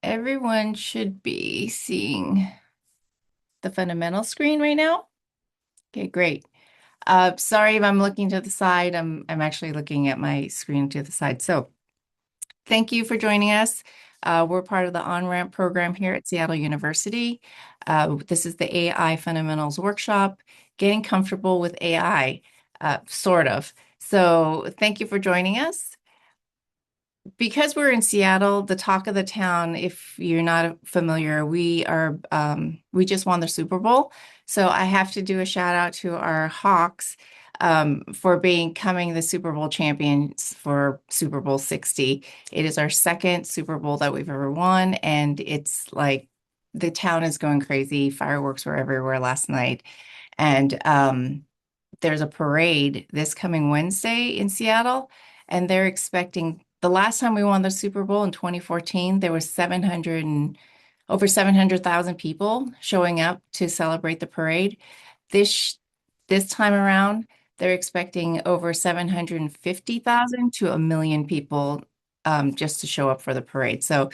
Everyone should be seeing the fundamental screen right now. Okay, great. Sorry if I'm looking to the side. I'm actually looking at my screen to the side. So thank you for joining us. We're part of the on-ramp program here at Seattle University. This is the AI Fundamentals Workshop, getting comfortable with AI, sort of. So thank you for joining us. Because we're in Seattle, the talk of the town, if you're not familiar, we just won the Super Bowl. So I have to do a shout out to our Hawks for becoming the Super Bowl champions for Super Bowl 60. It is our second Super Bowl that we've ever won, and it's like the town is going crazy. Fireworks were everywhere last night. And there's a parade this coming Wednesday in Seattle, and they're expecting the last time we won the Super Bowl in 2014, there was 700 and over 700,000 people showing up to celebrate the parade. This this time around, they're expecting over 750,000 to a million people just to show up for the parade. So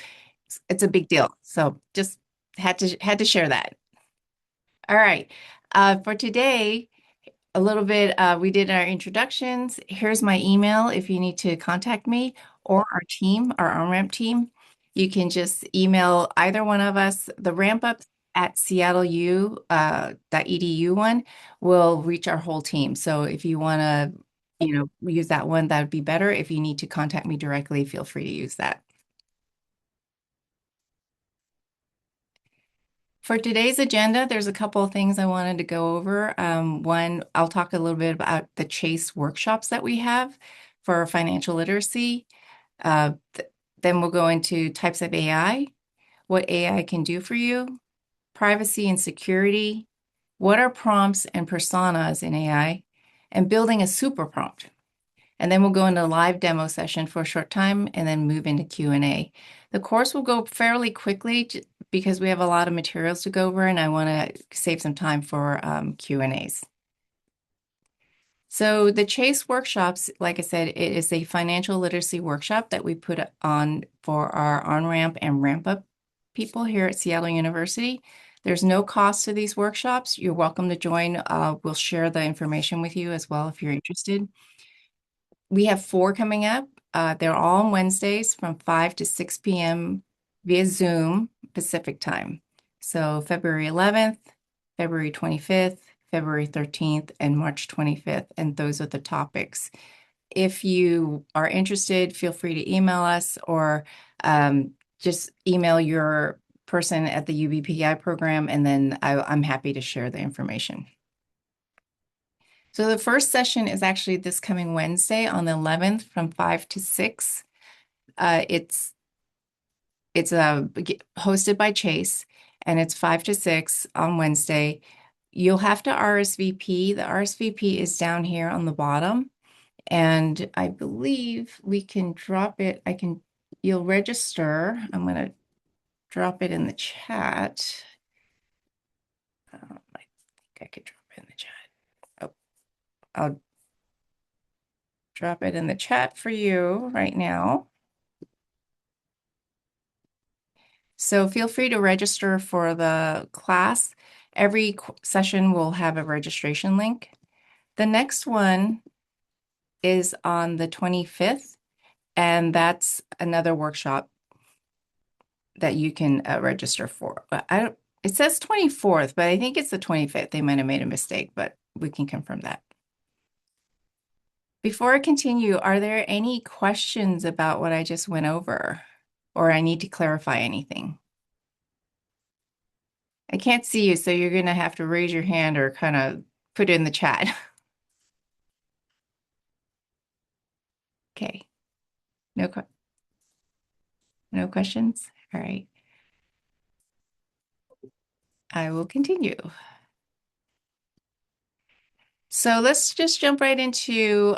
it's a big deal. So just had to share that. All right. For today, a little bit, we did our introductions. Here's my email if you need to contact me or our team, our on-ramp team. You can just email either one of us. The ramp up at seattleu.edu one will reach our whole team. So if you want to, use that one, that would be better. If you need to contact me directly, feel free to use that. For today's agenda, there's a couple of things I wanted to go over. One, I'll talk a little bit about the Chase workshops that we have for financial literacy. Then we'll go into types of AI, what AI can do for you, privacy and security, what are prompts and personas in AI, and building a super prompt. And then we'll go into a live demo session for a short time and then move into Q&A. The course will go fairly quickly because we have a lot of materials to go over and I want to save some time for Q&As. So the Chase workshops, like I said, it is a financial literacy workshop that we put on for our on-ramp and ramp-up people here at Seattle University. There's no cost to these workshops. You're welcome to join. We'll share the information with you as well if you're interested. We have four coming up. They're all on Wednesdays from 5 to 6 p.m. via Zoom Pacific time. So February 11th, February 25th, February 13th, and March 25th. And those are the topics. If you are interested, feel free to email us or just email your person at the UBPI program, and then I'm happy to share the information. So the first session is actually this coming Wednesday on the 11th from 5 to 6. It's hosted by Chase, and it's 5 to 6 on Wednesday. You'll have to RSVP. The RSVP is down here on the bottom, and I believe we can drop it. You'll register. I'm going to drop it in the chat. I think I could drop it in the chat. Oh, I'll drop it in the chat for you right now. So feel free to register for the class. Every session will have a registration link. The next one is on the 25th, and that's another workshop that you can register for. It says 24th, but I think it's the 25th. They might have made a mistake, but we can confirm that. Before I continue, are there any questions about what I just went over, or I need to clarify anything? I can't see you, so you're going to have to raise your hand or kind of put it in the chat. Okay. No, no questions? All right. I will continue. So let's just jump right into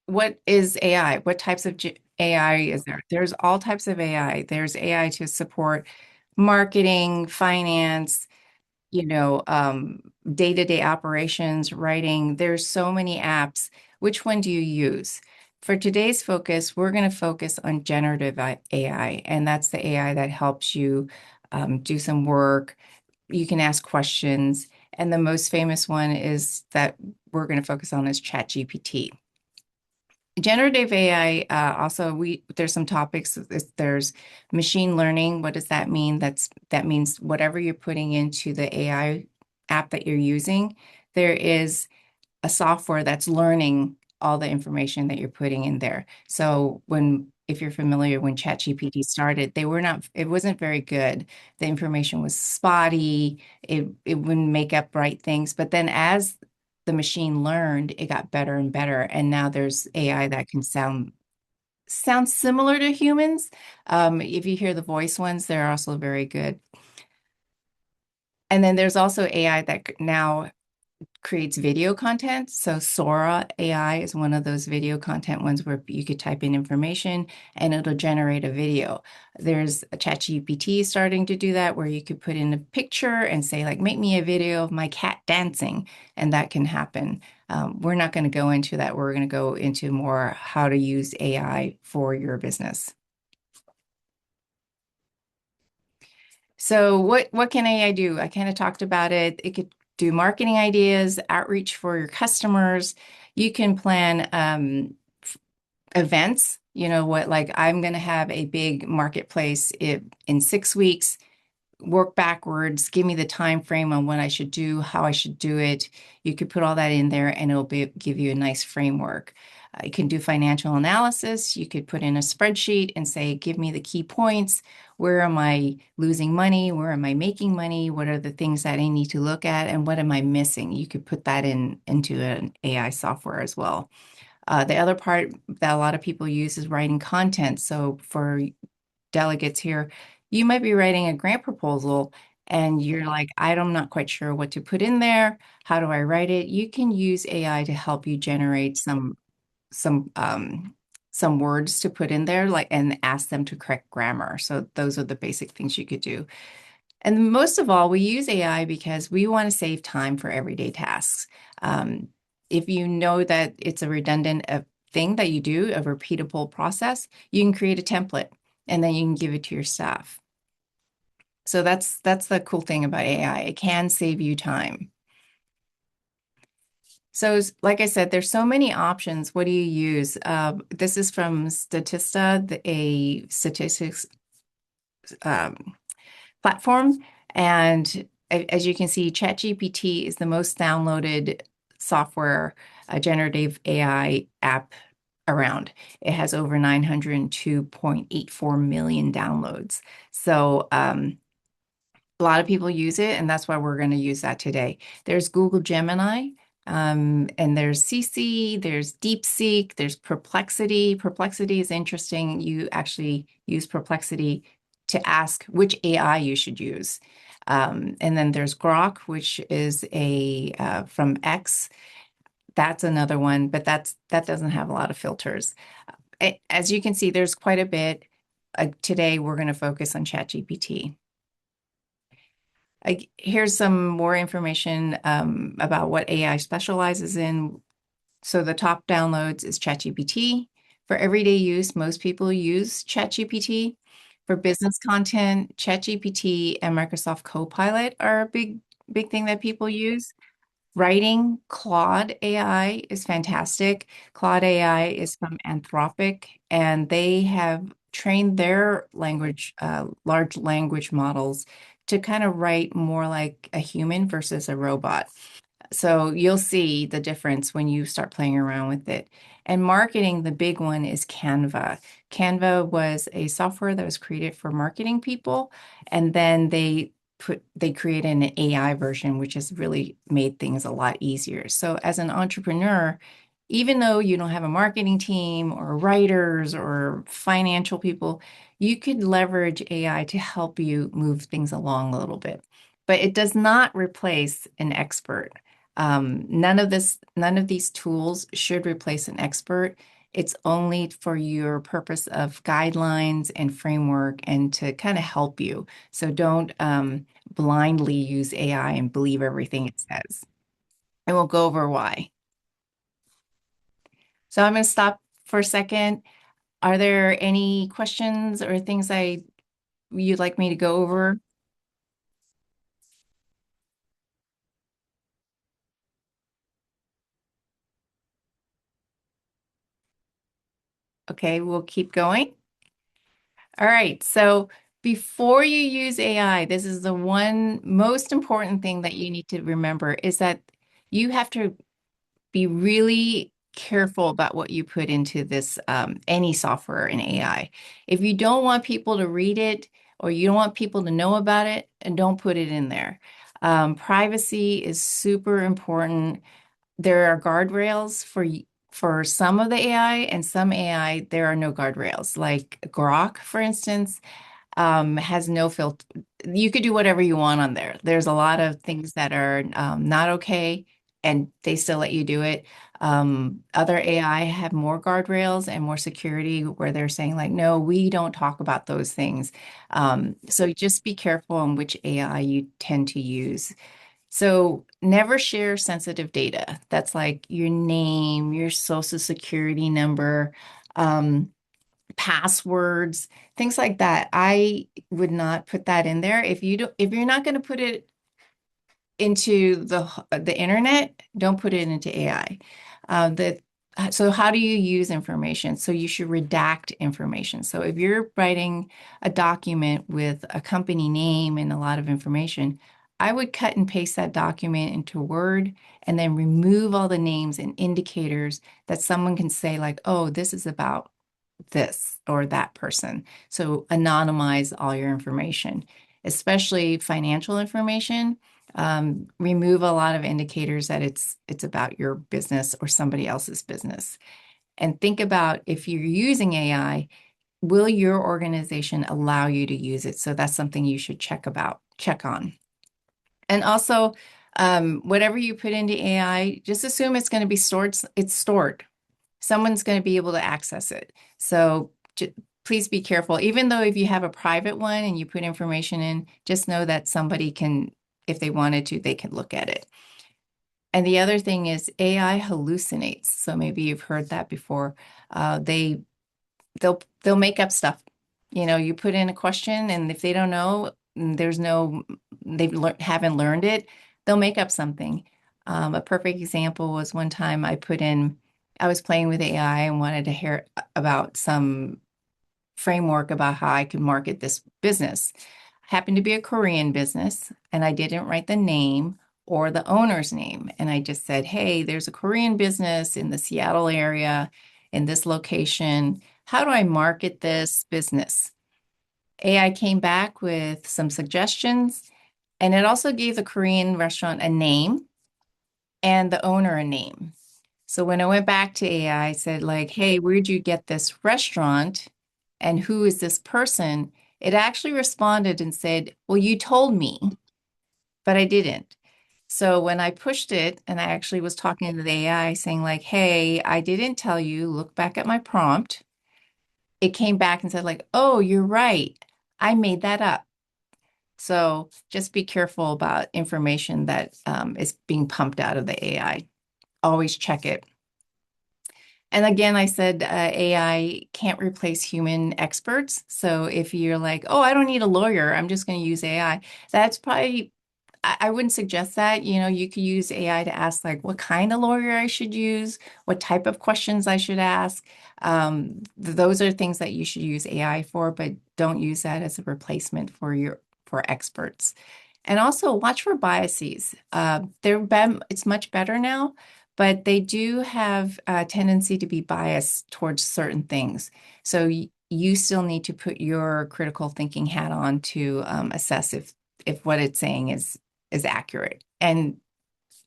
what is AI? What types of AI is there? There's all types of AI. There's AI to support marketing, finance, day-to-day operations, writing. There's so many apps. Which one do you use? for today's focus, we're going to focus on generative AI, and that's the AI that helps you do some work. You can ask questions, and the most famous one is that we're going to focus on is ChatGPT. Generative AI, also we there's some topics. There's machine learning. What does that mean? That means whatever you're putting into the AI app that you're using, there is a software that's learning all the information that you're putting in there. So if you're familiar, when ChatGPT started, it wasn't very good. The information was spotty. It wouldn't make up right things. But then as the machine learned, it got better and better. And now there's AI that can sound similar to humans. If you hear the voice ones, they're also very good. And then there's also AI that now creates video content. So Sora AI is one of those video content ones where you could type in information and it'll generate a video. There's a ChatGPT starting to do that where you could put in a picture and say like, make me a video of my cat dancing, and that can happen. We're not going to go into that. We're going to go into more how to use AI for your business. So what can AI do? I kind of talked about it. It could do marketing ideas, outreach for your customers. You can plan events. You know what, like I'm going to have a big marketplace in 6 weeks. Work backwards, give me the time frame on what I should do, how I should do it. You could put all that in there and give you a nice framework. You can do financial analysis. You could put in a spreadsheet and say, give me the key points. Where am I losing money? Where am I making money? What are the things that I need to look at? And what am I missing? You could put that into an AI software as well. The other part that a lot of people use is writing content. So for delegates here, you might be writing a grant proposal and you're like, I'm not quite sure what to put in there. How do I write it? You can use AI to help you generate some some words to put in there, like, and ask them to correct grammar. So those are the basic things you could do. And most of all, we use AI because we want to save time for everyday tasks. Um, if you know that it's a redundant thing that you do, a repeatable process, you can create a template and then you can give it to your staff. So that's the cool thing about AI. It can save you time. So, like I said, there's so many options. What do you use? This is from Statista, a statistics um, platform. And as you can see, ChatGPT is the most downloaded software, generative AI app around. It has over 902.84 million downloads. So, a lot of people use it, and that's why we're going to use that today. There's Google Gemini, and there's CC, there's DeepSeek, there's Perplexity. Perplexity is interesting. You actually use Perplexity to ask which AI you should use. And then there's Grok, which is a from X. That's another one, but that doesn't have a lot of filters. As you can see, there's quite a bit. Today, we're going to focus on ChatGPT. Here's some more information about what AI specializes in. So the top downloads is ChatGPT. For everyday use, most people use ChatGPT. For business content, ChatGPT and Microsoft Copilot are a big thing that people use. Writing, Claude AI is fantastic. Claude AI is from Anthropic, and they have trained their large language models to kind of write more like a human versus a robot. So you'll see the difference when you start playing around with it. And marketing, the big one is Canva. Canva was a software that was created for marketing people, and then they created an AI version, which has really made things a lot easier. So as an entrepreneur, even though you don't have a marketing team or writers or financial people, you could leverage AI to help you move things along a little bit. But it does not replace an expert. None of these tools should replace an expert. It's only for your purpose of guidelines and framework and to kind of help you. So don't blindly use AI and believe everything it says. And we'll go over why. So I'm going to stop for a second. Are there any questions or things you'd like me to go over? Okay, we'll keep going. All right. So before you use AI, this is the one most important thing that you need to remember is that you have to be really careful about what you put into this any software in AI. If you don't want people to read it or you don't want people to know about it, and don't put it in there. Privacy is super important. There are guardrails for some of the AI, and some AI there are no guardrails. Like Grok, for instance, has no filter. You could do whatever you want on there. There's a lot of things that are not okay, and they still let you do it. Other AI have more guardrails and more security where they're saying, like, no, we don't talk about those things. So just be careful on which AI you tend to use. So never share sensitive data. That's like your name, your social security number. Passwords, things like that. I would not put that in there. If you're not going to put it into the internet, don't put it into AI. So how do you use information? So you should redact information. So if you're writing a document with a company name and a lot of information, I would cut and paste that document into Word and then remove all the names and indicators that someone can say, like, oh, this is about this or that person. So anonymize all your information, especially financial information. Remove a lot of indicators that it's about your business or somebody else's business. And think about, if you're using AI, will your organization allow you to use it? So that's something you should check on. And also, whatever you put into AI, just assume it's going to be stored. It's stored. Someone's going to be able to access it. So please be careful. Even though if you have a private one and you put information in, just know that somebody can, if they wanted to, they can look at it. And the other thing is AI hallucinates. So maybe you've heard that before. They'll make up stuff. You put in a question, and if they don't know, there's no haven't learned it, they'll make up something. A perfect example was one time I was playing with AI and wanted to hear about some framework about how I could market this business. Happened to be a Korean business, and I didn't write the name or the owner's name. And I just said, hey, there's a Korean business in the Seattle area in this location. How do I market this business? AI came back with some suggestions, and it also gave the Korean restaurant a name and the owner a name. So when I went back to AI, I said, like, hey, where'd you get this restaurant? And who is this person? It actually responded and said, well, you told me, but I didn't. So when I pushed it, and I actually was talking to the AI saying, like, hey, I didn't tell you, look back at my prompt. It came back and said, like, oh, you're right. I made that up. So just be careful about information that is being pumped out of the AI. Always check it. And again, I said AI can't replace human experts. So if you're like, oh, I don't need a lawyer, I'm just going to use AI, that's probably, I wouldn't suggest that. You could use AI to ask, like, what kind of lawyer I should use, what type of questions I should ask. Those are things that you should use AI for, but don't use that as a replacement for experts. And also watch for biases. It's much better now, but they do have a tendency to be biased towards certain things. So you still need to put your critical thinking hat on to assess if what it's saying is accurate and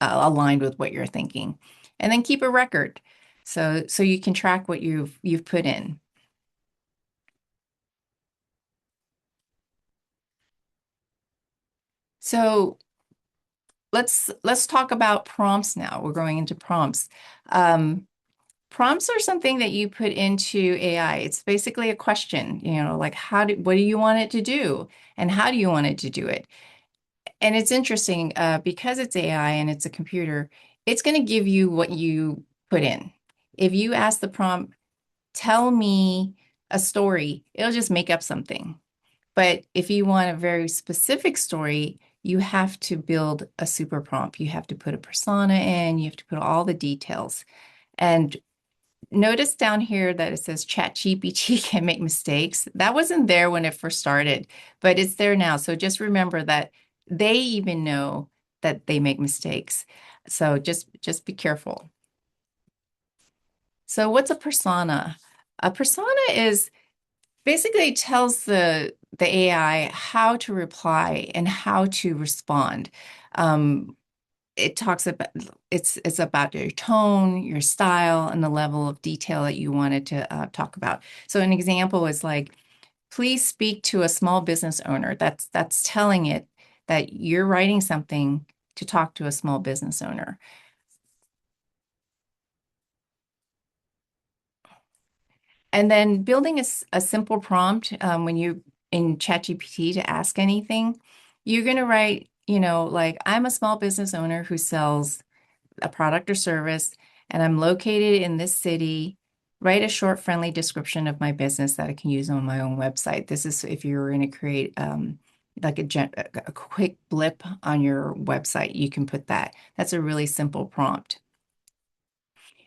aligned with what you're thinking. And then keep a record so you can track what you've put in. So let's talk about prompts now. We're going into prompts. Um, Prompts are something that you put into AI. It's basically a question, like what do you want it to do? And how do you want it to do it? And it's interesting because it's AI and it's a computer, it's going to give you what you put in. If you ask the prompt, tell me a story. It'll just make up something. But if you want a very specific story, you have to build a super prompt. You have to put a persona in, you have to put all the details. And notice down here that it says ChatGPT can make mistakes. That wasn't there when it first started, but it's there now. So just remember that they even know that they make mistakes. So just be careful. So what's a persona? A persona is basically tells the AI how to reply and how to respond. Um, it talks about it's about your tone, your style, and the level of detail that you wanted to talk about. So an example is like, please speak to a small business owner. That's telling it that you're writing something to talk to a small business owner. And then building a simple prompt when you in ChatGPT to ask anything, you're going to write, like, I'm a small business owner who sells a product or service, and I'm located in this city. Write a short, friendly description of my business that I can use on my own website. This is if you're going to create like a quick blip on your website, you can put that. That's a really simple prompt.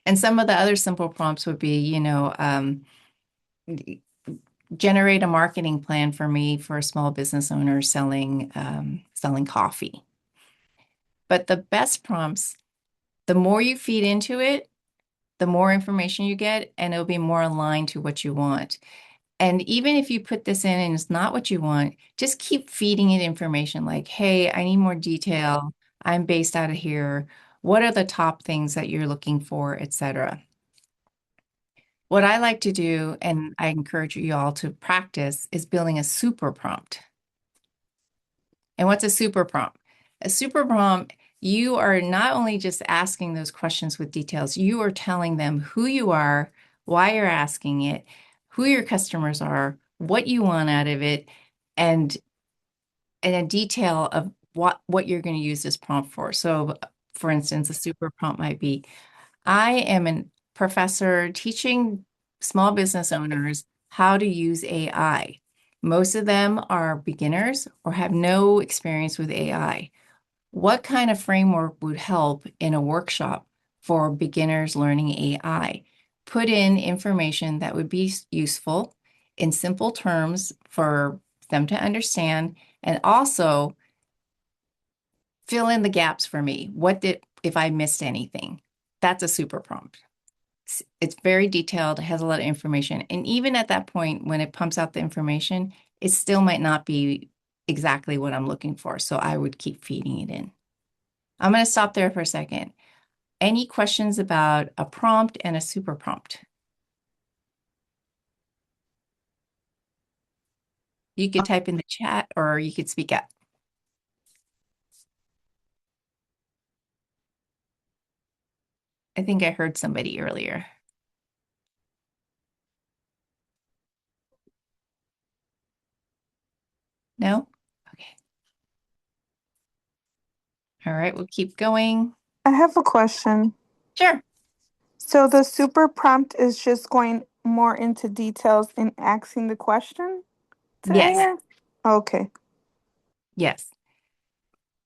And some of the other simple prompts would be, generate a marketing plan for me for a small business owner selling coffee. But the best prompts, the more you feed into it, the more information you get, and it'll be more aligned to what you want. And even if you put this in and it's not what you want, just keep feeding it information like, hey, I need more detail. I'm based out of here. What are the top things that you're looking for, etc. What I like to do, and I encourage you all to practice, is building a super prompt. And what's a super prompt? A super prompt, you are not only just asking those questions with details, you are telling them who you are, why you're asking it, who your customers are, what you want out of it, and a detail of what you're going to use this prompt for. So, for instance, a super prompt might be, I am a professor teaching small business owners how to use AI. Most of them are beginners or have no experience with AI. What kind of framework would help in a workshop for beginners learning AI? Put in information that would be useful in simple terms for them to understand, and also fill in the gaps for me. If I missed anything? That's a super prompt. It's very detailed, it has a lot of information. And even at that point, when it pumps out the information, it still might not be exactly what I'm looking for. So I would keep feeding it in. I'm going to stop there for a second. Any questions about a prompt and a super prompt? You could type in the chat or you could speak up. I think I heard somebody earlier. No? Okay. All right, we'll keep going. I have a question. Sure. So the super prompt is just going more into details in asking the question to Yes. AI? Okay. Yes.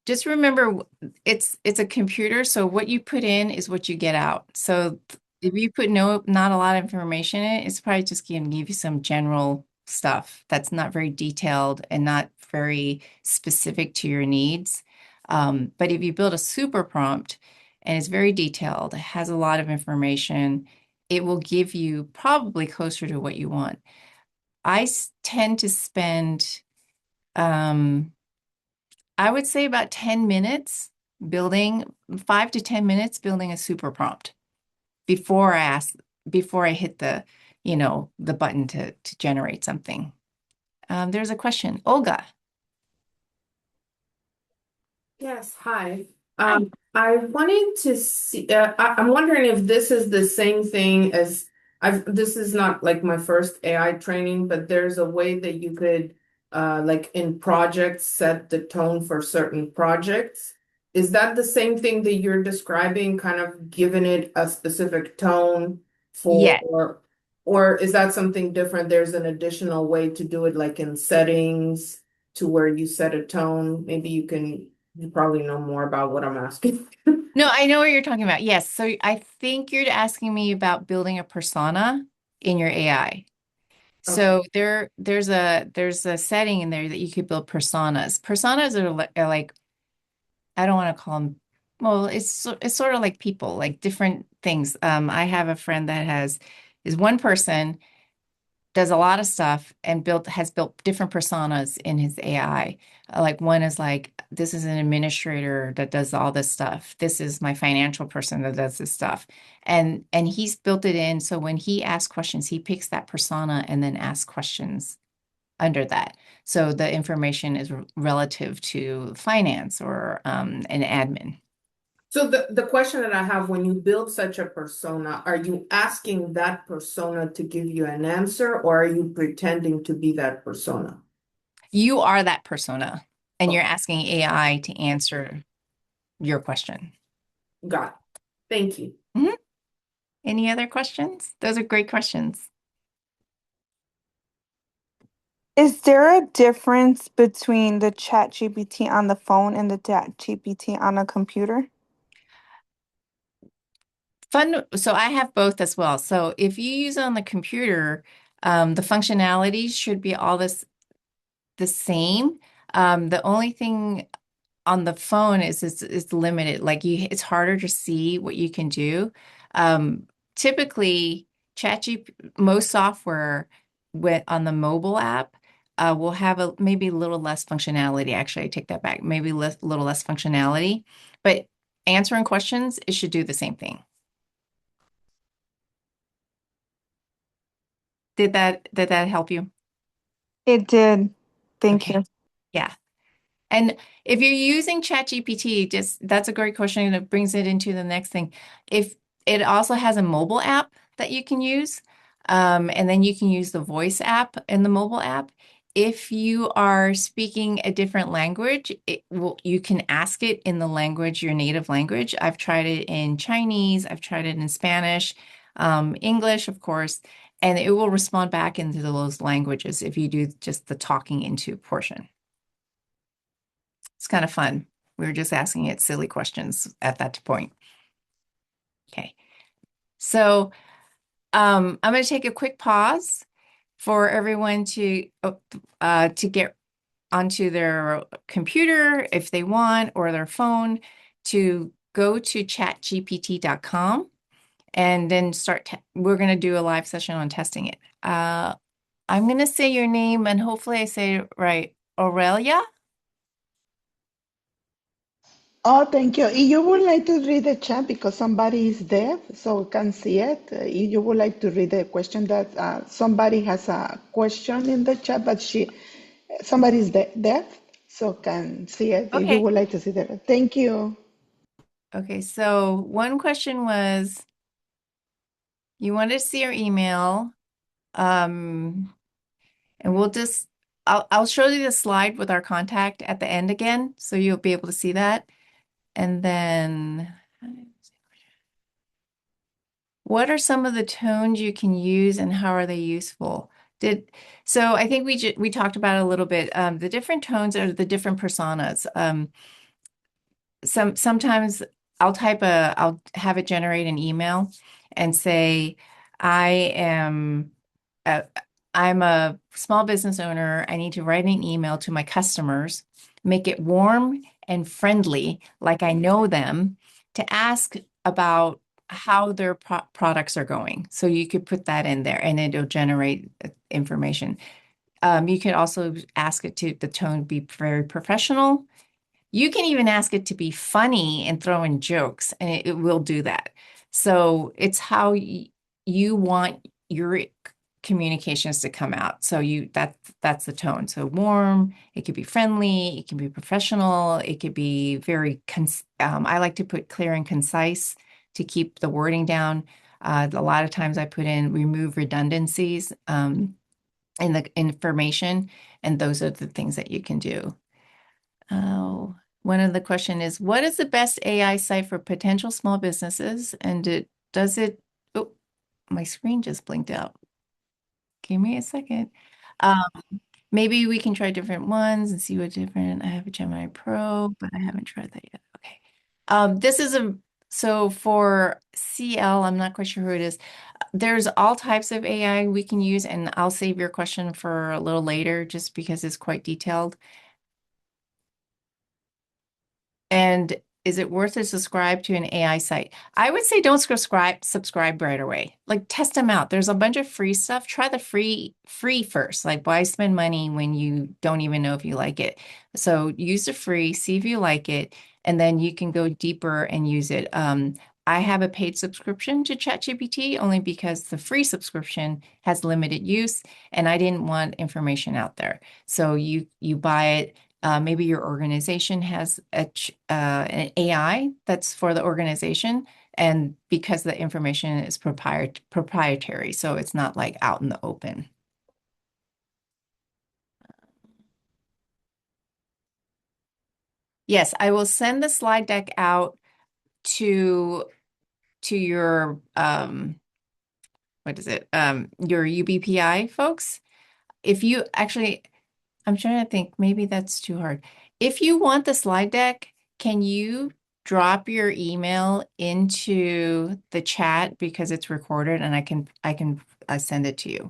Just remember it's a computer, so what you put in is what you get out. So if you put not a lot of information in it, it's probably just going to give you some general stuff that's not very detailed and not very specific to your needs. But if you build a super prompt and it's very detailed, it has a lot of information, it will give you probably closer to what you want. Tend to spend um, I would say about 10 minutes building, 5 to 10 minutes building a super prompt before I hit the button to generate something. There's a question. Olga. Yes, hi. Hi. I wanted to see, I'm wondering if this is the same thing as this is not like my first AI training, but there's a way that you could, like in projects, set the tone for certain projects. Is that the same thing that you're describing, kind of giving it a specific tone Yes. for, Or is that something different? There's an additional way to do it, like in settings to where you set a tone. Maybe you probably know more about what I'm asking. No, I know what you're talking about. Yes. So I think you're asking me about building a persona in your AI. Okay. So there's a setting in there that you could build personas. Personas are like I don't want to call them, well, it's sort of like people, like different things. I have a friend that is one person, does a lot of stuff and has built different personas in his AI. Like one is like, this is an administrator that does all this stuff. This is my financial person that does this stuff. And he's built it in so when he asks questions, he picks that persona and then asks questions under that. So the information is relative to finance or an admin. So the question that I have, when you build such a persona, are you asking that persona to give you an answer, or are you pretending to be that persona? You are that persona, and you're Okay, asking AI to answer your question. got it. Thank you. Mhm. Any other questions? Those are great questions. Is there a difference between the chat GPT on the phone and the chat GPT on a computer? Fun. So I have both as well. So if you use it on the computer, the functionalities should be all the same. The only thing on the phone is limited. Like it's harder to see what you can do. Typically, most software on the mobile app will have maybe a little less functionality. Actually, I take that back. Maybe little less functionality, but answering questions, it should do the same thing. Did that help you? It did. Thank Okay. you. Yeah. And if you're using ChatGPT, just that's a great question, and it brings it into the next thing. If it also has a mobile app that you can use, and then you can use the voice app in the mobile app. If you are speaking a different language, you can ask it in the language, your native language. I've tried it in Chinese, I've tried it in Spanish, English, of course, and it will respond back into those languages if you do just the talking into portion. It's kind of fun. We were just asking it silly questions at that point. Okay. So I'm going to take a quick pause for everyone to get onto their computer if they want or their phone to go to chatgpt.com and then we're going to do a live session on testing it. I'm going to say your name and hopefully I say it right. Aurelia? Oh, thank you. If you would like to read the chat because somebody is deaf, so can see it. If you would like to read the question that somebody has a question in the chat, but somebody is deaf, so can see it. If you Okay. would like to see that, thank you. Okay. So one question was, you want to see our email, um, and I'll show you the slide with our contact at the end again, so you'll be able to see that. And then, what are some of the tones you can use and how are they useful? So I think we talked about it a little bit. The different tones are the different personas. Sometimes I'll have it generate an email and say, I am uh, I'm a small business owner. I need to write an email to my customers, make it warm and friendly, like I know them, to ask about how their products are going. So you could put that in there and it'll generate information. You could also ask it to the tone be very professional. You can even ask it to be funny and throw in jokes, and it will do that. So it's how you want your communications to come out. So that's the tone. So warm, it could be friendly, it can be professional, it could be very I like to put clear and concise to keep the wording down. A lot of times I put in remove redundancies in the information, and those are the things that you can do. Oh, one of the question is, what is the best AI site for potential small businesses? And does it, oh, my screen just blinked out. Give me a second. Um, maybe we can try different ones and see what different. I have a Gemini Pro, but I haven't tried that yet. Okay. This is so for CL, I'm not quite sure who it is. There's all types of AI we can use, and I'll save your question for a little later just because it's quite detailed. And is it worth to subscribe to an AI site? I would say don't subscribe right away. Like test them out. There's a bunch of free stuff. Try the free first. Like why spend money when you don't even know if you like it? So use the free, see if you like it, and then you can go deeper and use it. I have a paid subscription to ChatGPT only because the free subscription has limited use and I didn't want information out there. So you buy it. Maybe your organization has an AI that's for the organization, and because the information is proprietary, so it's not like out in the open. Yes, I will send the slide deck out to your what is it? Your UBPI folks. If you actually, I'm trying to think, maybe that's too hard. If you want the slide deck, can you drop your email into the chat because it's recorded and I can send it to you.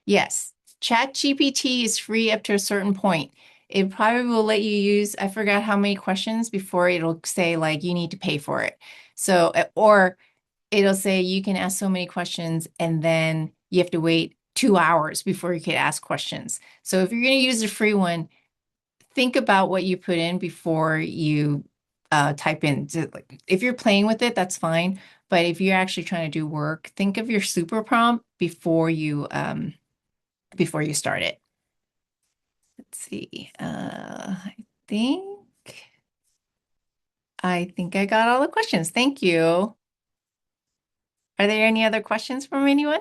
Yes, ChatGPT is free up to a certain point. It probably will let you use, I forgot how many questions before it'll say like you need to pay for it. So, or it'll say you can ask so many questions and then you have to wait 2 hours before you can ask questions. So if you're going to use the free one, think about what you put in before you type in. If you're playing with it, that's fine. But if you're actually trying to do work, think of your super prompt before you start it. Let's see. Think I think I got all the questions. Thank you. Are there any other questions from anyone?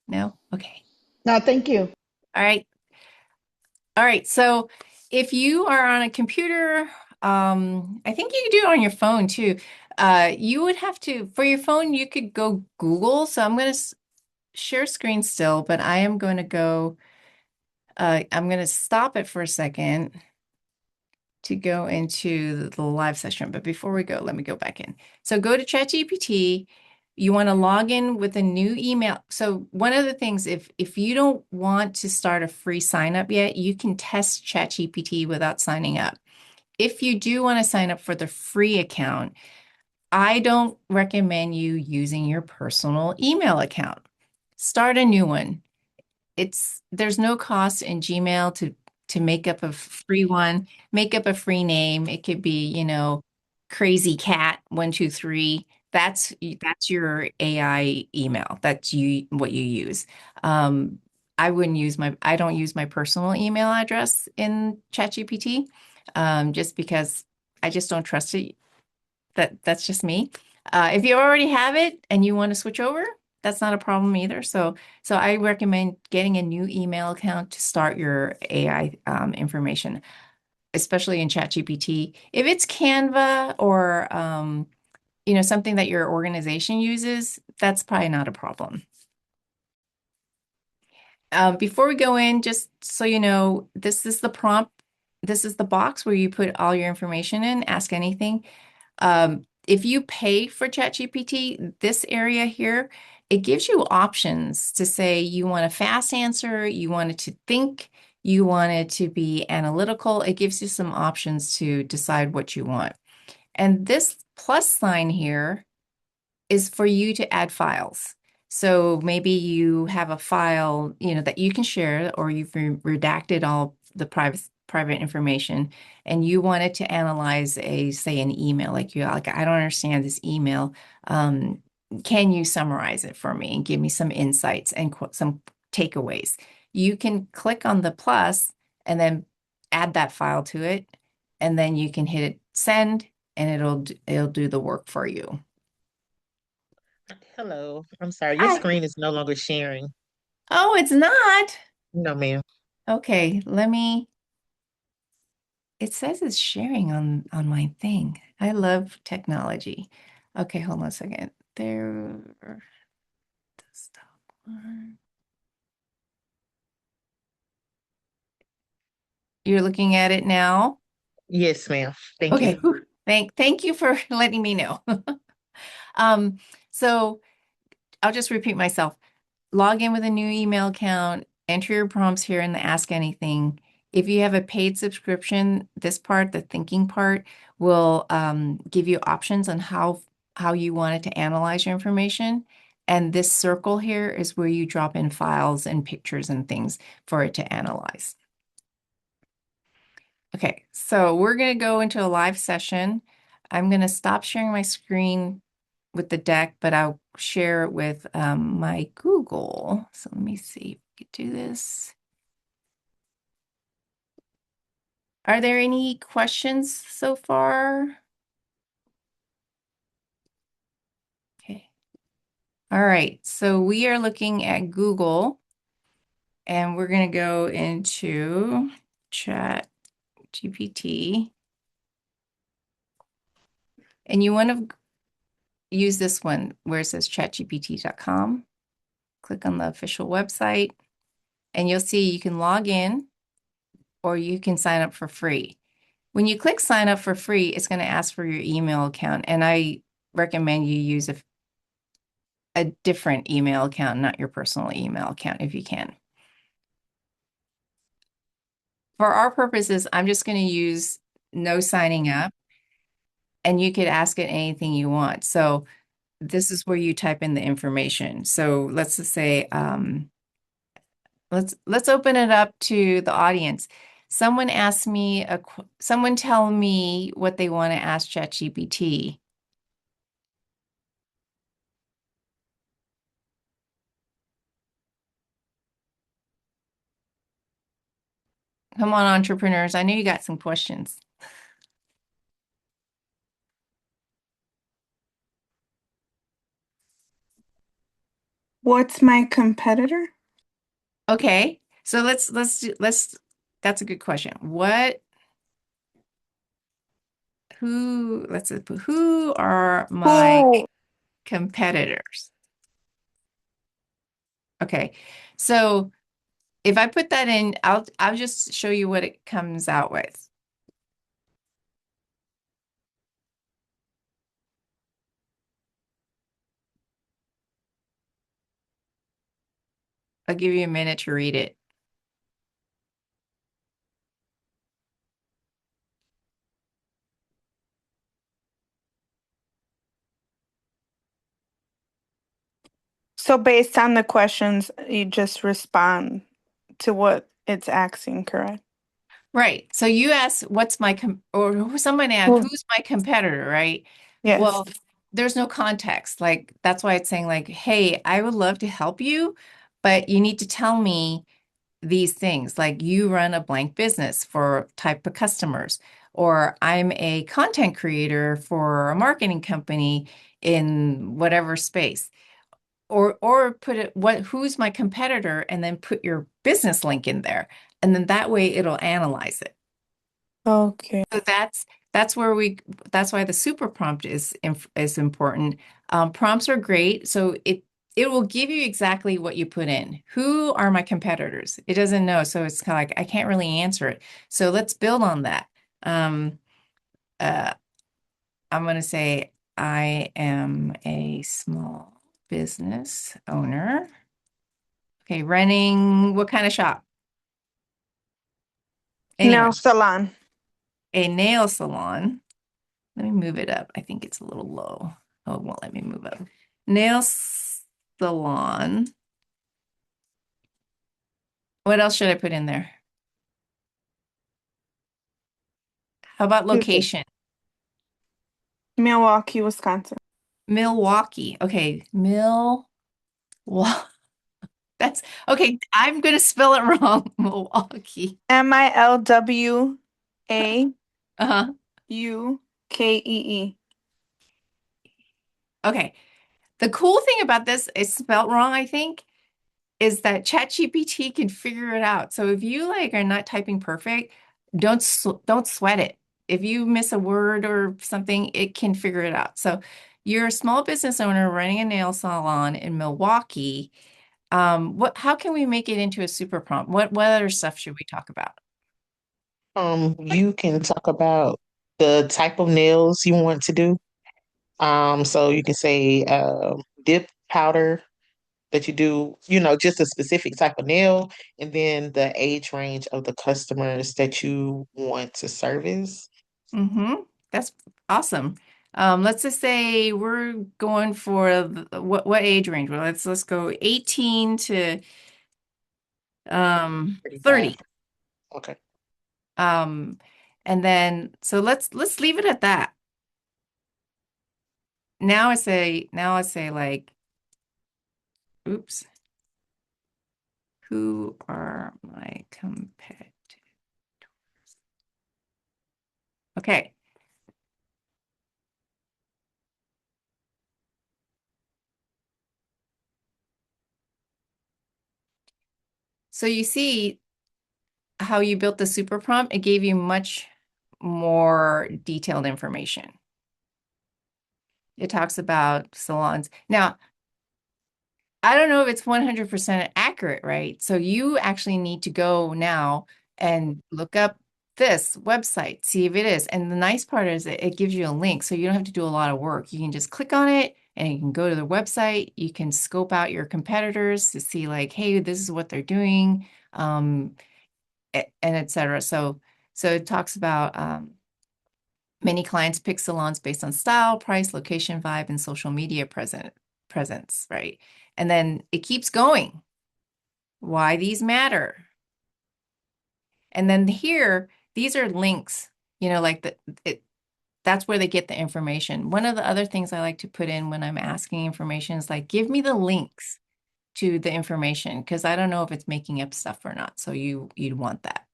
No? Okay. No, thank you. All right. All right. So if you are on a computer, I think you can do it on your phone too. You would have to, for your phone, you could go Google. So I'm going to share screen still, but I am going to go, I'm going to stop it for a second to go into the live session. But before we go, let me go back in. So go to ChatGPT. You want to log in with a new email. So one of the things, if you don't want to start a free sign up yet, you can test ChatGPT without signing up. If you do want to sign up for the free account, I don't recommend you using your personal email account. Start a new one. There's no cost in Gmail to make up a free one, make up a free name. It could be, crazy cat 123. That's your AI email. That's what you use. Um, I don't use my personal email address in ChatGPT, just because I just don't trust it. That's just me. If you already have it and you want to switch over, that's not a problem either. So I recommend getting a new email account to start your AI information, especially in ChatGPT. If it's Canva or something that your organization uses, that's probably not a problem. Before we go in, just so you know, this is the prompt. This is the box where you put all your information in, ask anything. If you pay for ChatGPT, this area here, it gives you options to say you want a fast answer, you want it to think, you want it to be analytical. It gives you some options to decide what you want. And this plus sign here is for you to add files. So maybe you have a file, that you can share, or you've redacted all the private information, and you wanted to analyze say an email, like I don't understand this email. Can you summarize it for me and give me some insights and some takeaways? You can click on the plus and then add that file to it, and then you can hit send, and it'll do the work for you. Hello. I'm sorry. Your Hi. screen is no longer sharing. Oh, it's not. No, ma'am. Okay, it says it's sharing on my thing. I love technology. Okay, hold on a second. There. Stop one. You're looking at it now? Yes, ma'am. Thank Okay. you. Whew. Thank you for letting me know. Um, so I'll just repeat myself. Log in with a new email account, enter your prompts here in the Ask Anything. If you have a paid subscription, this part, the thinking part, will give you options on how you want it to analyze your information. And this circle here is where you drop in files and pictures and things for it to analyze. Okay, so we're going to go into a live session. I'm going to stop sharing my screen with the deck, but I'll share it with my Google. So let me see if we could do this. Are there any questions so far? Okay. All right, so we are looking at Google and we're going to go into Chat GPT. And you want to use this one where it says chatgpt.com. Click on the official website and you'll see you can log in or you can sign up for free. When you click sign up for free, it's going to ask for your email account. And I recommend you use a different email account, not your personal email account if you can. For our purposes, I'm just going to use no signing up and you could ask it anything you want. So this is where you type in the information. So let's just say, let's open it up to the audience. Someone asked me someone tell me what they want to ask ChatGPT. Come on, entrepreneurs. I know you got some questions. What's my competitor? Okay. So let's that's a good question. Who are my Who? competitors? Okay. So if I put that in, I'll just show you what it comes out with. I'll give you a minute to read it. So based on the questions, you just respond to what it's asking, correct? Right. So you asked, what's my or someone asked, Who? who's my competitor, right? Yes. Well, there's no context. Like that's why it's saying like, hey, I would love to help you, but you need to tell me these things. Like you run a blank business for type of customers, or I'm a content creator for a marketing company in whatever space. Or put it who's my competitor and then put your business link in there. And then that way it'll analyze it. Okay. So that's where that's why the super prompt is important. Prompts are great. So it will give you exactly what you put in. Who are my competitors? It doesn't know. So it's kind of like I can't really answer it. So let's build on that. Um, uh, I'm going to say I am a small business owner. Okay, running what kind of shop? Nail Anywhere. salon. A nail salon. Let me move it up. I think it's a little low. Oh, it won't let me move up. Nail salon. What else should I put in there? How about Okay. location? Milwaukee, Wisconsin. Milwaukee. Okay, That's okay. I'm gonna spell it wrong. Milwaukee. Uh-huh. Milwaukee. Okay. The cool thing about this is spelled wrong, I think, is that ChatGPT can figure it out. So if you like are not typing perfect, don't sweat it. If you miss a word or something, it can figure it out. So you're a small business owner running a nail salon in Milwaukee. How can we make it into a super prompt? What other stuff should we talk about? You can talk about the type of nails you want to do. So you can say dip powder that you do, just a specific type of nail, and then the age range of the customers that you want to service. Mm-hmm. That's awesome. Let's just say we're going for what age range? Well, let's go 18 to 35. 30. Okay. Um, and then so let's leave it at that. Now I say like, oops, who are my competitors? Okay. So you see how you built the super prompt? It gave you much more detailed information. It talks about salons. Now, I don't know if it's 100% accurate, right? So you actually need to go now and look up this website, see if it is. And the nice part is that it gives you a link, so you don't have to do a lot of work. You can just click on it and you can go to the website. You can scope out your competitors to see like, hey, this is what they're doing, and et cetera. So it talks about many clients pick salons based on style, price, location, vibe, and social media presence, right? And then it keeps going. Why these matter. And then here, these are links, like that's where they get the information. One of the other things I like to put in when I'm asking information is like, give me the links to the information because I don't know if it's making up stuff or not. So you'd want that.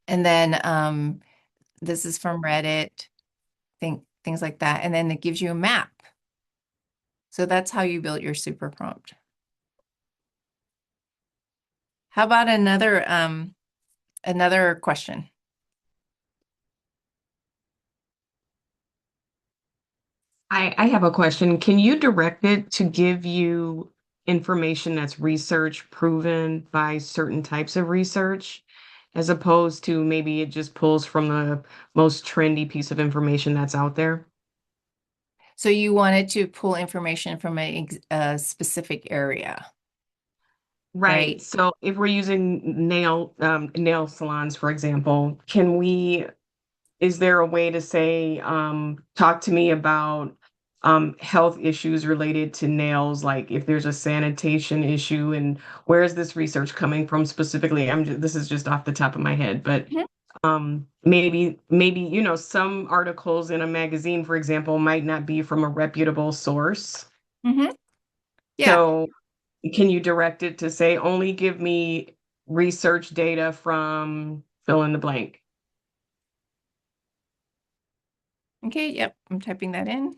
And then this is from Reddit, things like that. And then it gives you a map. So that's how you build your super prompt. How about another question? I have a question. Can you direct it to give you information that's research proven by certain types of research, as opposed to maybe it just pulls from the most trendy piece of information that's out there? So you wanted to pull information from a specific area, Right. right? So if we're using nail salons, for example, is there a way to say, talk to me about health issues related to nails, like if there's a sanitation issue, and where is this research coming from specifically? This is just off the top of my head, but Mhm. maybe, some articles in a magazine, for example, might not be from a reputable source. Hmm. Yeah. So can you direct it to say, only give me research data from fill in the blank? Okay. Yep. I'm typing that in.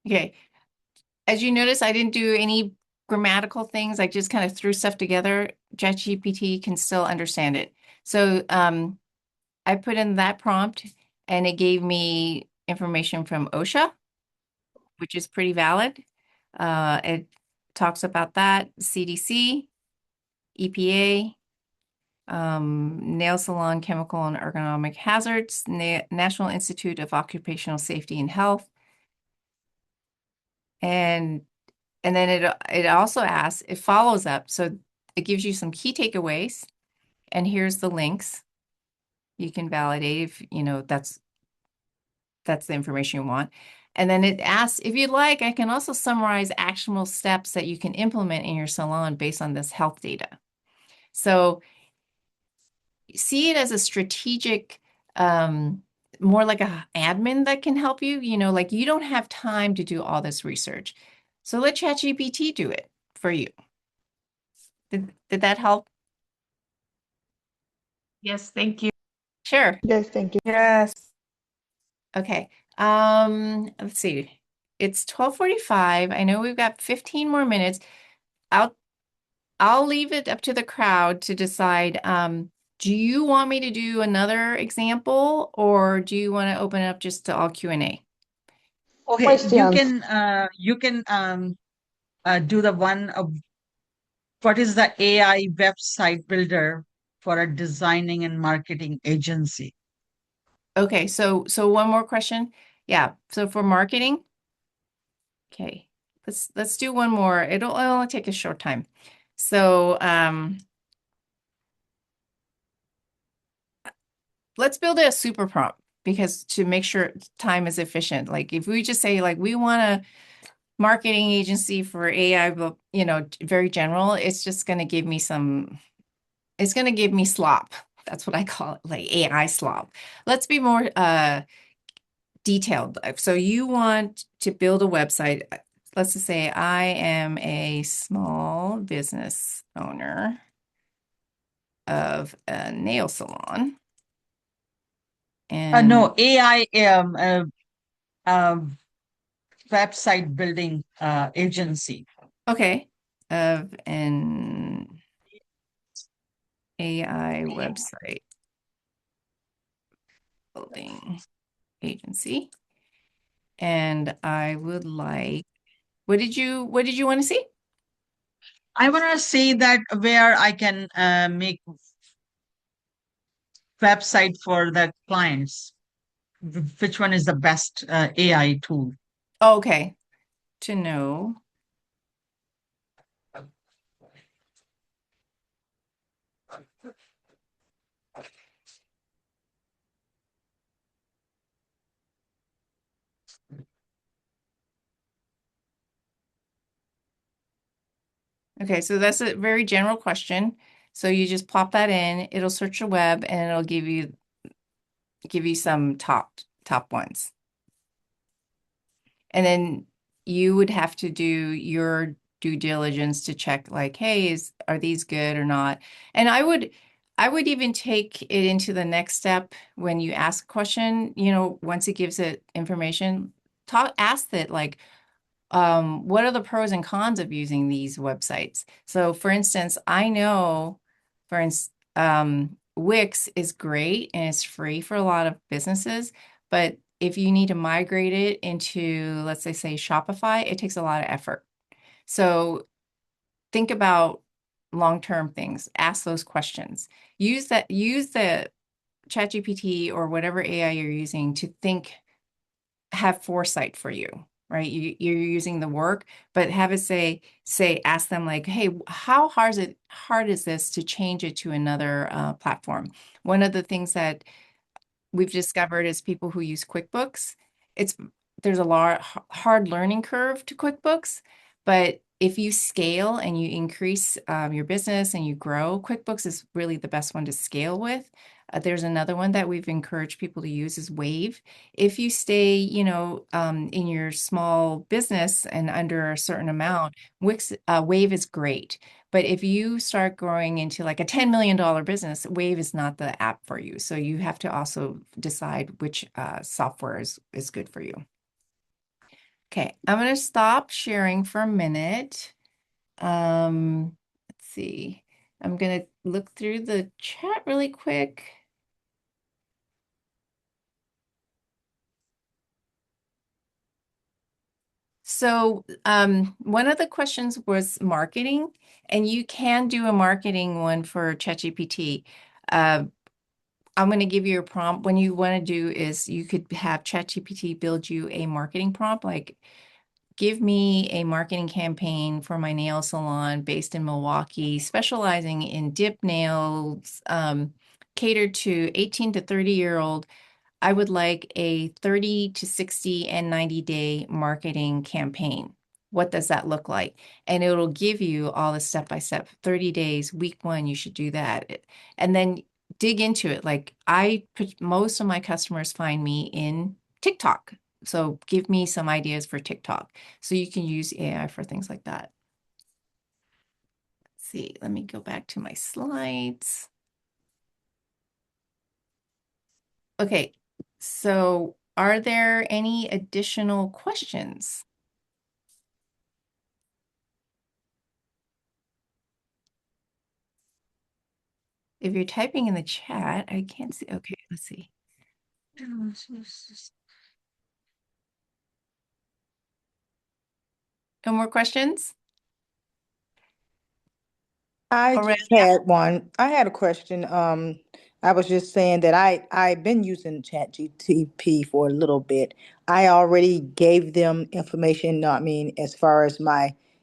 Okay. As you notice, I didn't do any grammatical things. I just kind of threw stuff together. ChatGPT can still understand it. So I put in that prompt and it gave me information from OSHA, which is pretty valid. It talks about that, CDC, EPA, nail salon chemical and ergonomic hazards, National Institute of Occupational Safety and Health, and then it also asks, it follows up, so it gives you some key takeaways, and here's the links. You can validate if that's the information you want. And then it asks, if you'd like, I can also summarize actionable steps that you can implement in your salon based on this health data. So see it as a strategic, more like a admin that can help you, like you don't have time to do all this research. So let ChatGPT do it for you. Did that help? Yes, thank you. Sure. Yes, thank you. Yes. Okay. Let's see. It's 12:45. I know we've got 15 more minutes. I'll I'll leave it up to the crowd to decide. Do you want me to do another example or do you want to open it up just to all Q&A? Okay, Questions. you can do the one of what is the AI website builder for a designing and marketing agency? Okay, so one more question. Yeah, so for marketing, okay, let's do one more. It'll only take a short time. So let's build a super prompt because to make sure time is efficient. Like if we just say like we want a marketing agency for AI, but very general, it's just going to give me it's going to give me slop. That's what I call it, like AI slop. Let's be more detailed. So you want to build a website. Let's just say I am a small business owner of a nail salon. And No, AI website building agency. okay, of an AI website building agency. And I would like, what did you want to see? I want to say that where I can make website for the clients. Which one is the best AI tool? Okay, to know. Okay, so that's a very general question. So you just plop that in, it'll search the web and it'll give you some top ones. And then you would have to do your due diligence to check like, hey, are these good or not? And I would even take it into the next step when you ask a question, once it gives it information, ask it like, what are the pros and cons of using these websites? So for instance, I know, for instance, Wix is great and it's free for a lot of businesses, but if you need to migrate it into, let's say Shopify, it takes a lot of effort. So think about long-term things, ask those questions. Use the ChatGPT or whatever AI you're using to have foresight for you, right? You're using the work, but have it ask them like, hey, how hard is this to change it to another platform? One of the things that we've discovered is people who use QuickBooks, it's there's a hard learning curve to QuickBooks, but if you scale and you increase your business and you grow, QuickBooks is really the best one to scale with. There's another one that we've encouraged people to use is Wave. If you stay, in your small business and under a certain amount, Wave is great. But if you start growing into like a $10 million business, Wave is not the app for you. So you have to also decide which software is good for you. Okay, I'm going to stop sharing for a minute. Let's see. I'm going to look through the chat really quick. So one of the questions was marketing, and you can do a marketing one for ChatGPT. I'm going to give you a prompt. When you want to do is you could have ChatGPT build you a marketing prompt, like give me a marketing campaign for my nail salon based in Milwaukee, specializing in dip nails, catered to 18 to 30-year-old. I would like a 30 to 60 and 90-day marketing campaign. What does that look like? And it'll give you all the step-by-step. 30 days, week one, you should do that. And then dig into it. Like most of my customers find me in TikTok. So give me some ideas for TikTok. So you can use AI for things like that. Let's see, let me go back to my slides. Okay, so Are there any additional questions? If you're typing in the chat, I can't see. Okay, let's see. No more questions? I Already? just had one. I had a question. I was just saying that I've been using ChatGPT for a little bit. I already gave them information. I mean, as far as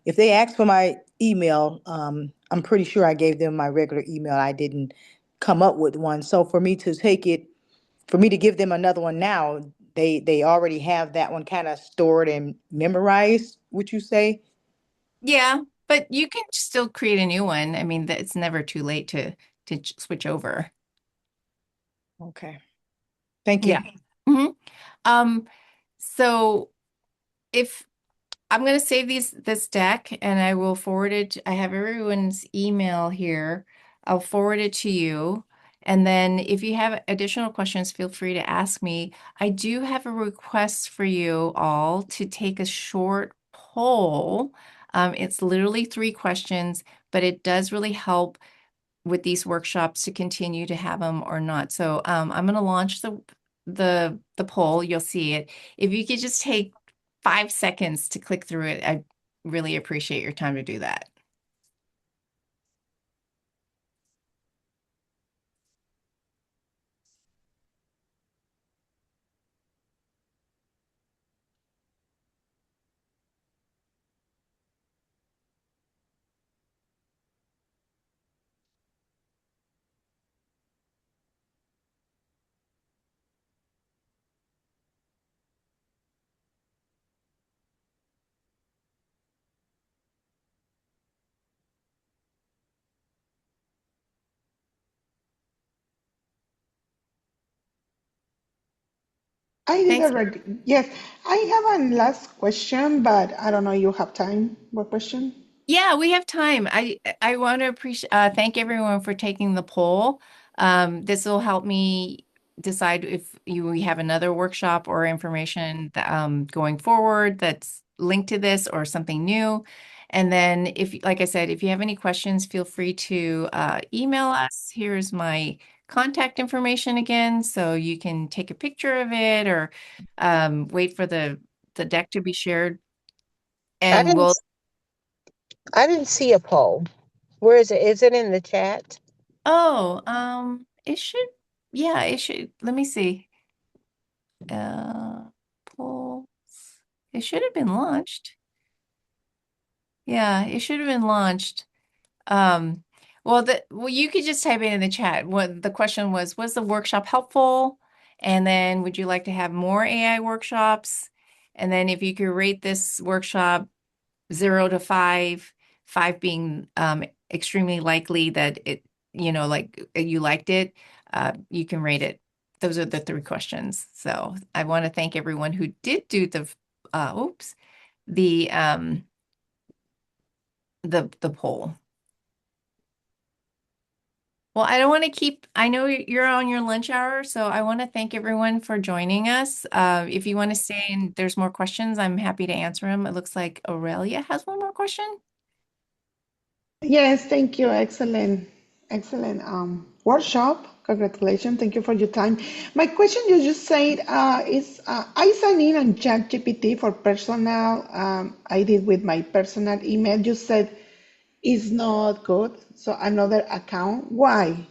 if they asked for my email, I'm pretty sure I gave them my regular email. I didn't come up with one. So for me to give them another one now, they already have that one kind of stored and memorized. Would you say? Yeah, but you can still create a new one. I mean, it's never too late to switch over. Okay. Thank you. Yeah. hmm Um, so if I'm going to save this deck and I will forward it. I have everyone's email here. I'll forward it to you. And then if you have additional questions, feel free to ask me. I do have a request for you all to take a short poll. It's literally 3 questions, but it does really help with these workshops to continue to have them or not. So I'm going to launch the poll. You'll see it. If you could just take 5 seconds to click through it, I really appreciate your time to do that. I did Thanks. already. Yes, I have a last question, but I don't know you have time. What question? Yeah, we have time. I want to appreciate thank everyone for taking the poll. This will help me decide if we have another workshop or information that, going forward that's linked to this or something new. And then if, like I said, if you have any questions, feel free to email us. Here's my contact information again, so you can take a picture of it or wait for the deck to be shared. I And didn't we'll I didn't see a poll. Where is it? Is it in the chat? Oh, it should, yeah, it should. Let me see. Polls. It should have been launched. Yeah, it should have been launched. Um, well, you could just type it in the chat. What the question was the workshop helpful? And then would you like to have more AI workshops? And then if you could rate this workshop 0 to 5, 5 being extremely likely that like you liked it, you can rate it. Those are the 3 questions. So I want to thank everyone who did do oops, the the poll. Well, I don't want to keep, I know you're on your lunch hour, so I want to thank everyone for joining us. If you want to stay and there's more questions, I'm happy to answer them. It looks like Aurelia has one more question. Yes, thank you. Excellent, excellent workshop. Congratulations. Thank you for your time. My question you just said is I sign in on ChatGPT for personal. I did with my personal email. You said it's not good. So another account. Why?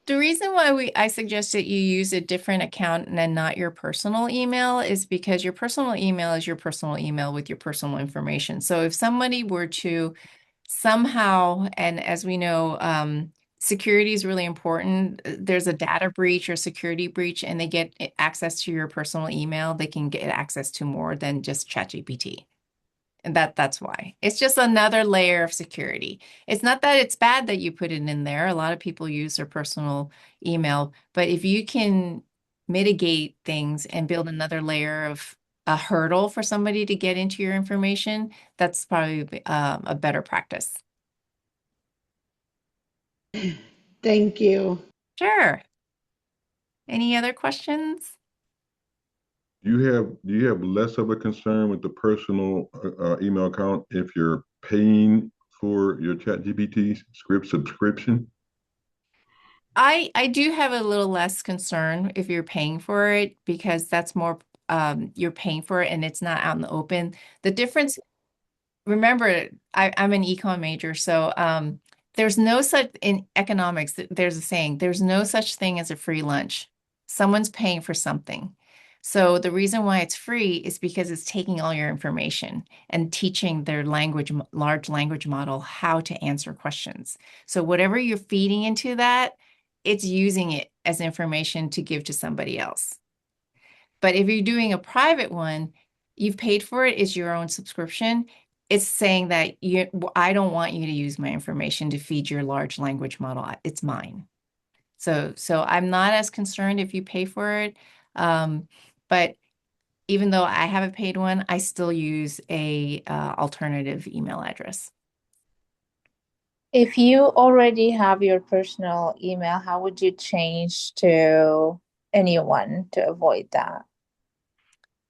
The reason why I suggest that you use a different account and not your personal email is because your personal email is your personal email with your personal information. So if somebody were to somehow, and as we know, security is really important. There's a data breach or security breach, and they get access to your personal email, they can get access to more than just ChatGPT. And that's why. It's just another layer of security. It's not that it's bad that you put it in there. A lot of people use their personal email, but if you can mitigate things and build another layer of a hurdle for somebody to get into your information, that's probably a better practice. Thank you. Sure. Any other questions? do you have less of a concern with the personal email account if you're paying for your ChatGPT script subscription? I do have a little less concern if you're paying for it because that's more you're paying for it and it's not out in the open. The difference, remember, I'm an econ major, so there's no such in economics, there's a saying, there's no such thing as a free lunch. Someone's paying for something. So the reason why it's free is because it's taking all your information and teaching their large language model how to answer questions. So whatever you're feeding into that, it's using it as information to give to somebody else. But if you're doing a private one, you've paid for it, it's your own subscription. It's saying that I don't want you to use my information to feed your large language model. It's mine. So I'm not as concerned if you pay for it. But even though I have a paid one, I still use a alternative email address. If you already have your personal email, how would you change to anyone to avoid that?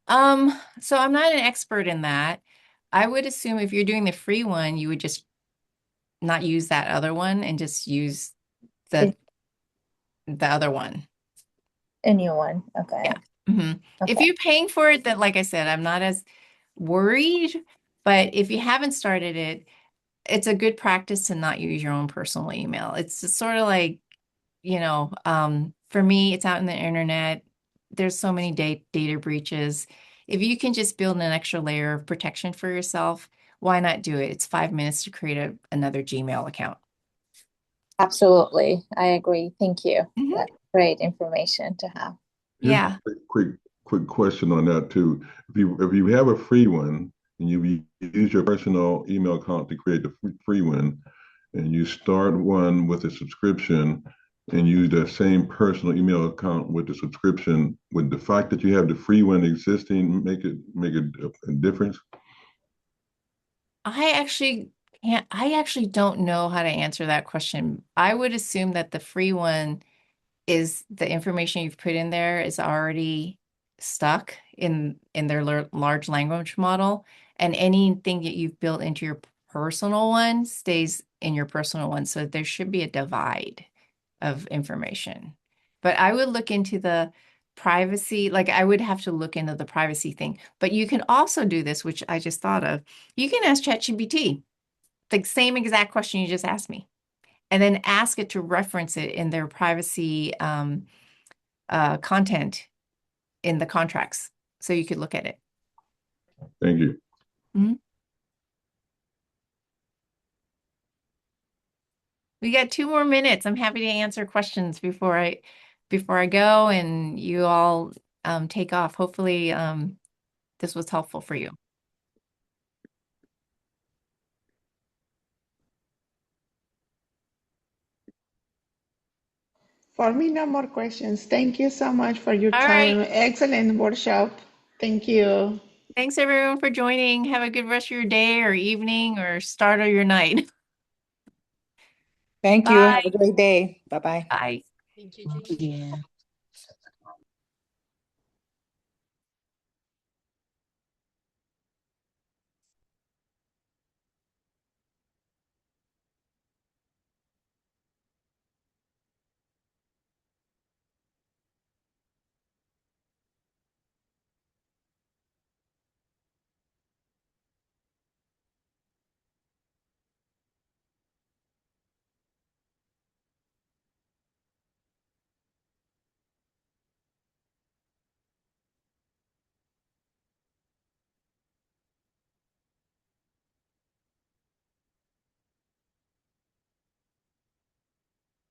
So I'm not an expert in that. I would assume if you're doing the free one, you would just not use that other one and just use the the other one. Anyone. Okay. Yeah. Mm-hmm. If Okay. you're paying for it, then like I said, I'm not as worried. But if you haven't started it, it's a good practice to not use your own personal email. It's just sort of like, for me, it's out in the internet. There's so many data breaches. If you can just build an extra layer of protection for yourself, why not do it? It's 5 minutes to create another Gmail account. Absolutely. I agree. Thank you. Mhm. That's great information to have. Just Yeah. a quick question on that too. If you have a free one and you use your personal email account to create the free one, and you start one with a subscription and use that same personal email account with the subscription, would the fact that you have the free one existing make a difference? I actually I actually don't know how to answer that question. I would assume that the free one is the information you've put in there is already stuck in their large language model, and anything that you've built into your personal one stays in your personal one. So there should be a divide of information. But I would look into the privacy, like I would have to look into the privacy thing. But you can also do this, which I just thought of. You can ask ChatGPT the same exact question you just asked me, and then ask it to reference it in their privacy content in the contracts, so you could look at it. Thank you. Mhm. We got 2 more minutes. I'm happy to answer questions before I go and you all take off. Hopefully, this was helpful for you. For me, no more questions. Thank you so much for your All right. time. Excellent workshop. Thank you. Thanks everyone for joining. Have a good rest of your day or evening or start of your night. Thank you. Bye. Have a great day. Bye-bye. Bye. Thank you, Janie. Yeah.